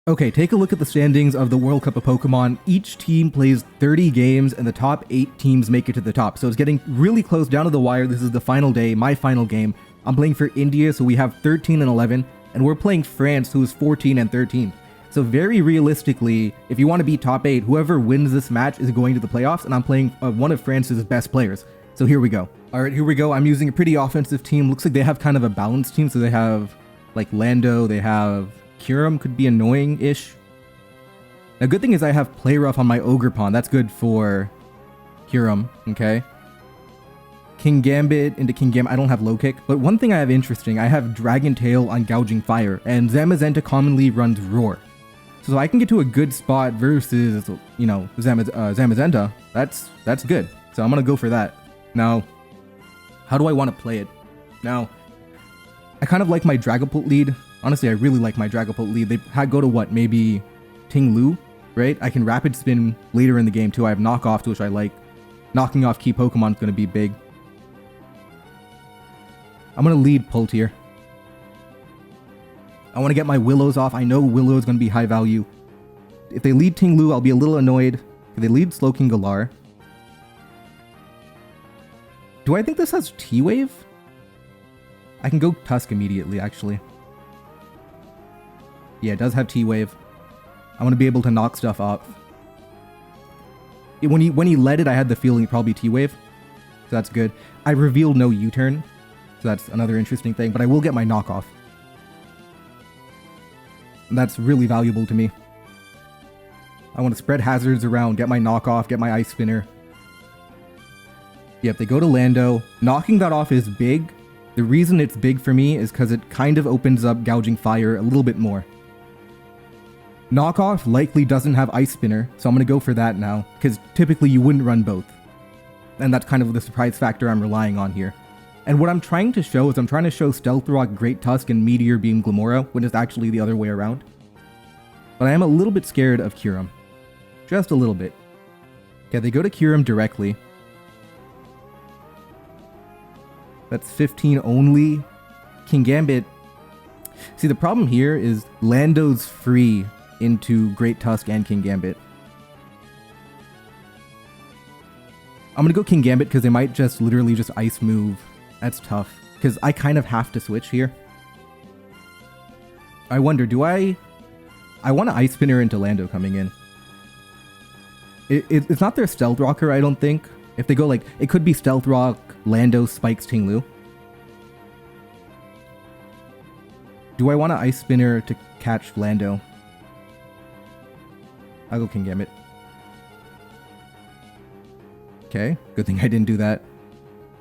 Okay, take a look at the standings of the World Cup of Pokemon. Each team plays 30 games, and the top 8 teams make it to the top. So it's getting really close, down to the wire. This is the final day, my final game. I'm playing for India, so we have 13 and 11, and we're playing France, who is 14 and 13. So very realistically, if you want to beat top 8, whoever wins this match is going to the playoffs, and I'm playing one of France's best players. So here we go. All right, here we go. I'm using a pretty offensive team. Looks like they have kind of a balanced team, so they have like Lando, they have Kyurem, could be annoying-ish. Now, good thing is I have Play Rough on my Ogre Pawn. That's good for Kyurem, okay? King Gambit into King Gambit. I don't have Low Kick, but one thing I have interesting, I have Dragon Tail on Gouging Fire, and Zamazenta commonly runs Roar. So I can get to a good spot versus, you know, Zamazenta. That's good. So I'm gonna go for that. Now, how do I want to play it? Now, I kind of like my Dragapult lead. Honestly, I really like my Dragapult lead. They go to what? Maybe Ting Lu, right? I can Rapid Spin later in the game too. I have Knockoff, which I like. Knocking off key Pokemon is going to be big. I'm going to lead Pult here. I want to get my Willows off. I know Willow is going to be high value. If they lead Ting Lu, I'll be a little annoyed. If they lead Slowking Galar. Do I think this has T-Wave? I can go Tusk immediately, actually. Yeah, it does have T-Wave. I want to be able to knock stuff off. When he led it, I had the feeling probably T-Wave. So that's good. I revealed no U-turn. So that's another interesting thing. But I will get my knockoff. And that's really valuable to me. I want to spread hazards around, get my knockoff, get my Ice Spinner. Yep, they go to Lando. Knocking that off is big. The reason it's big for me is because it kind of opens up Gouging Fire a little bit more. Knockoff likely doesn't have Ice Spinner, so I'm going to go for that now, because typically you wouldn't run both. And that's kind of the surprise factor I'm relying on here. And what I'm trying to show is I'm trying to show Stealth Rock, Great Tusk, and Meteor Beam Glamora, when it's actually the other way around. But I am a little bit scared of Kyurem. Just a little bit. Okay, they go to Kyurem directly. That's 15 only. King Gambit. See, the problem here is Lando's free into Great Tusk and King Gambit. I'm gonna go King Gambit because they might just literally just Ice move. That's tough. Because I kind of have to switch here. I wonder, do I want to Ice Spinner into Lando coming in. It's not their Stealth Rocker, I don't think. If they go like, it could be Stealth Rock, Lando, Spikes, Ting Lu. Do I want to Ice Spinner to catch Lando? I'll go King Gambit. Okay, good thing I didn't do that.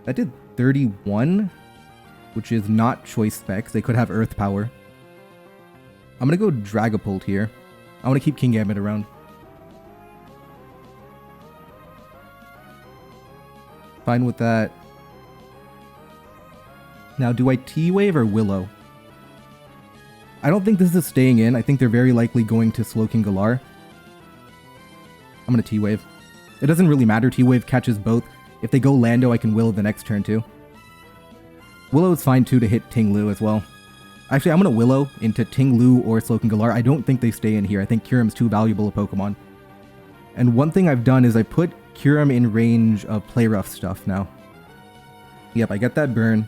That did 31, which is not choice specs. They could have Earth Power. I'm gonna go Dragapult here. I want to keep King Gambit around. Fine with that. Now, do I T-Wave or Willow? I don't think this is staying in. I think they're very likely going to Slowking Galar. I'm going to T-Wave. It doesn't really matter. T-Wave catches both. If they go Lando, I can Willow the next turn too. Willow is fine too to hit Ting Lu as well. Actually, I'm going to Willow into Ting Lu or Slowking Galar. I don't think they stay in here. I think Kyurem's too valuable a Pokemon. And one thing I've done is I put Kyurem in range of Play Rough stuff now. Yep, I get that burn.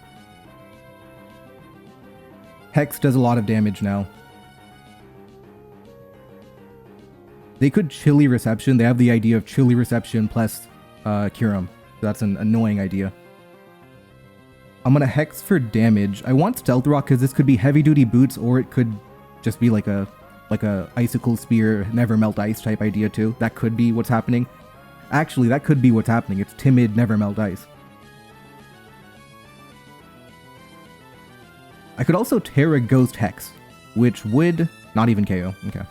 Hex does a lot of damage now. They could Chilly Reception. They have the idea of Chilly Reception plus Kyurem. So that's an annoying idea. I'm going to Hex for damage. I want Stealth Rock because this could be Heavy Duty Boots, or it could just be like a Icicle Spear, Never Melt Ice type idea too. That could be what's happening. Actually, that could be what's happening. It's Timid, Never Melt Ice. I could also Terra Ghost Hex, which would not even KO. Okay.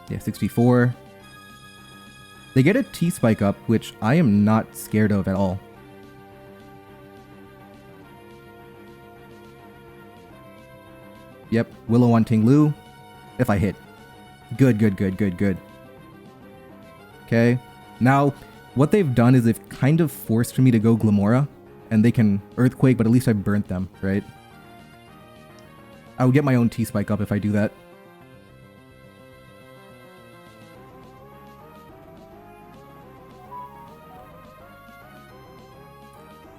Yeah, 64. They get a T-Spike up, which I am not scared of at all. Yep, Willow on Ting Lu. If I hit. Good, good, good, good, good. Okay. Now, what they've done is they've kind of forced me to go Glamora. And they can Earthquake, but at least I burnt them, right? I would get my own T-Spike up if I do that.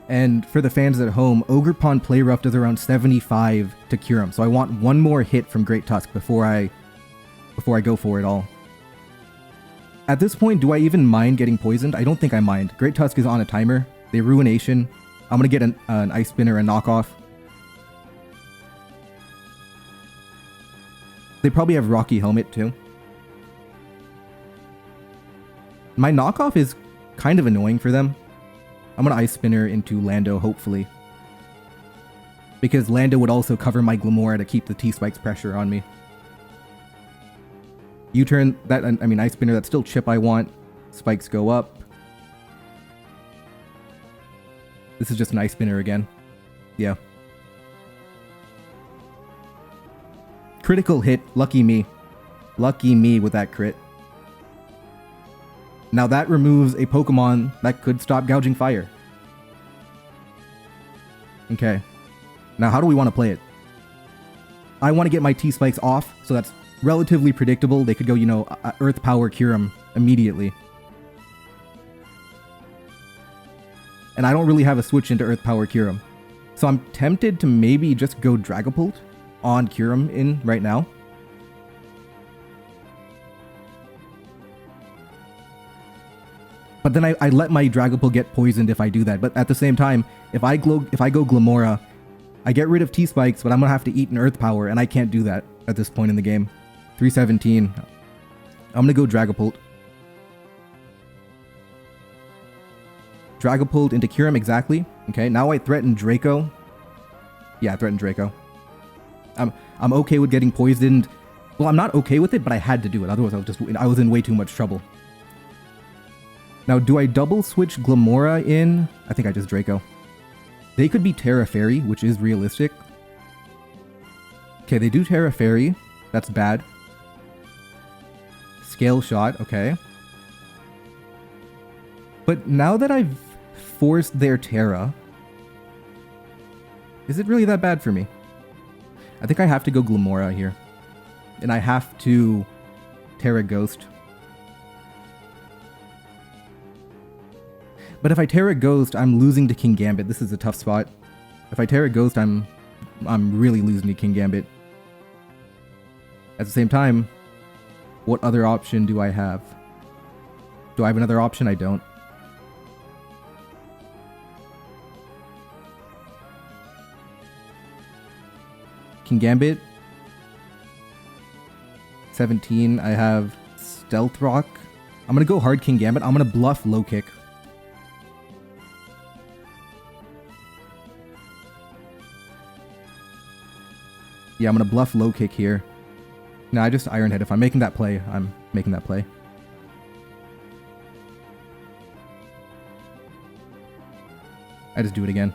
And for the fans at home, Ogerpon Play Rough does around 75 to cure him. So I want one more hit from Great Tusk before I go for it all. At this point, do I even mind getting poisoned? I don't think I mind. Great Tusk is on a timer. They Ruination. I'm going to get an Ice Spinner and Knockoff. They probably have Rocky Helmet too. My Knockoff is kind of annoying for them. I'm going to Ice Spinner into Lando, hopefully. Because Lando would also cover my Glamora to keep the T-Spike's pressure on me. U-turn, that, I mean, Ice Spinner, that's still chip I want. Spikes go up. This is just an Ice Spinner again. Yeah. Critical hit, lucky me. Lucky me with that crit. Now that removes a Pokemon that could stop Gouging Fire. Okay. Now how do we want to play it? I want to get my T-Spikes off, so that's relatively predictable. They could go, you know, Earth Power cure him immediately. And I don't really have a switch into Earth Power cure him. So I'm tempted to maybe just go Dragapult on Kyurem in right now. But then I let my Dragapult get poisoned if I do that. But at the same time, if I go Glamora, I get rid of T-Spikes, but I'm going to have to eat an Earth Power, and I can't do that at this point in the game. 317. I'm going to go Dragapult. Dragapult into Kyurem, exactly. Okay, now I threaten Draco. Yeah, I threatened Draco. I'm okay with getting poisoned. Well, I'm not okay with it, but I had to do it. Otherwise, I was in way too much trouble. Now, do I double switch Glamora in? I think I just Draco. They could be Terra Fairy, which is realistic. Okay, they do Terra Fairy. That's bad. Scale Shot, okay. But now that I've forced their Terra, is it really that bad for me? I think I have to go Glamora here. And I have to Terra Ghost. But if I Terra Ghost, I'm losing to King Gambit. This is a tough spot. If I Terra Ghost, I'm really losing to King Gambit. At the same time, what other option do I have? Do I have another option? I don't. King Gambit. 17. I have Stealth Rock. I'm going to go hard King Gambit. I'm going to bluff Low Kick. Yeah, I'm going to bluff Low Kick here. No, I just Iron Head. If I'm making that play, I'm making that play. I just do it again.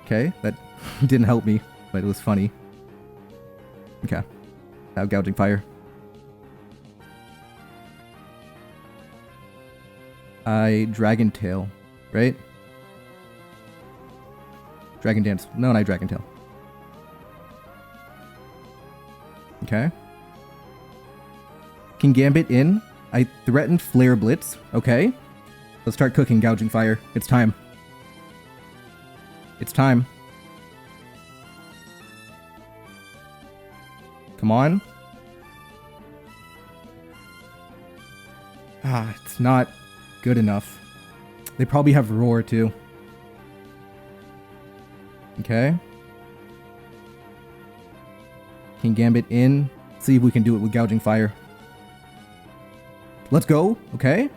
Okay, that didn't help me, but it was funny. Okay. Now Gouging Fire. I Dragon Tail, right? Dragon Dance. No, and I Dragon Tail. Okay. King Gambit in. I threatened Flare Blitz. Okay. Let's start cooking Gouging Fire. It's time. It's time. Come on. Ah, it's not good enough. They probably have Roar too. Okay. King Gambit in. See if we can do it with Gouging Fire. Let's go. Okay.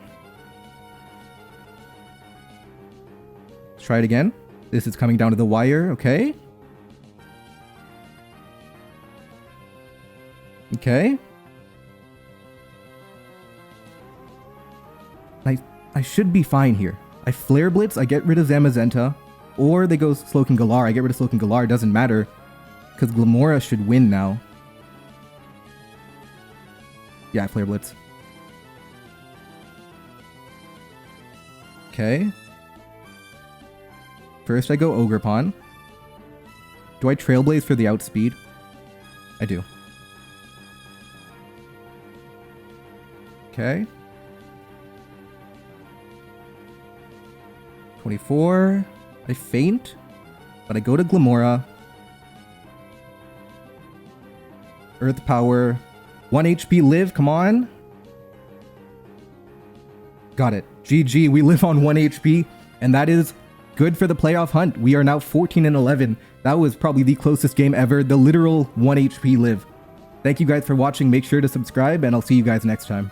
Let's try it again. This is coming down to the wire. Okay. Okay. I should be fine here. I Flare Blitz. I get rid of Zamazenta. Or they go Slowking Galar. I get rid of Slowking Galar. It doesn't matter. Because Glamora should win now. Yeah, I Flare Blitz. Okay. First I go Ogerpon. Do I Trailblaze for the outspeed? I do. Okay. 24. I faint, but I go to Glamora. Earth Power. 1 HP live, come on. Got it. GG, we live on 1 HP, and that is good for the playoff hunt. We are now 14-11. That was probably the closest game ever. The literal 1 HP live. Thank you guys for watching. Make sure to subscribe, and I'll see you guys next time.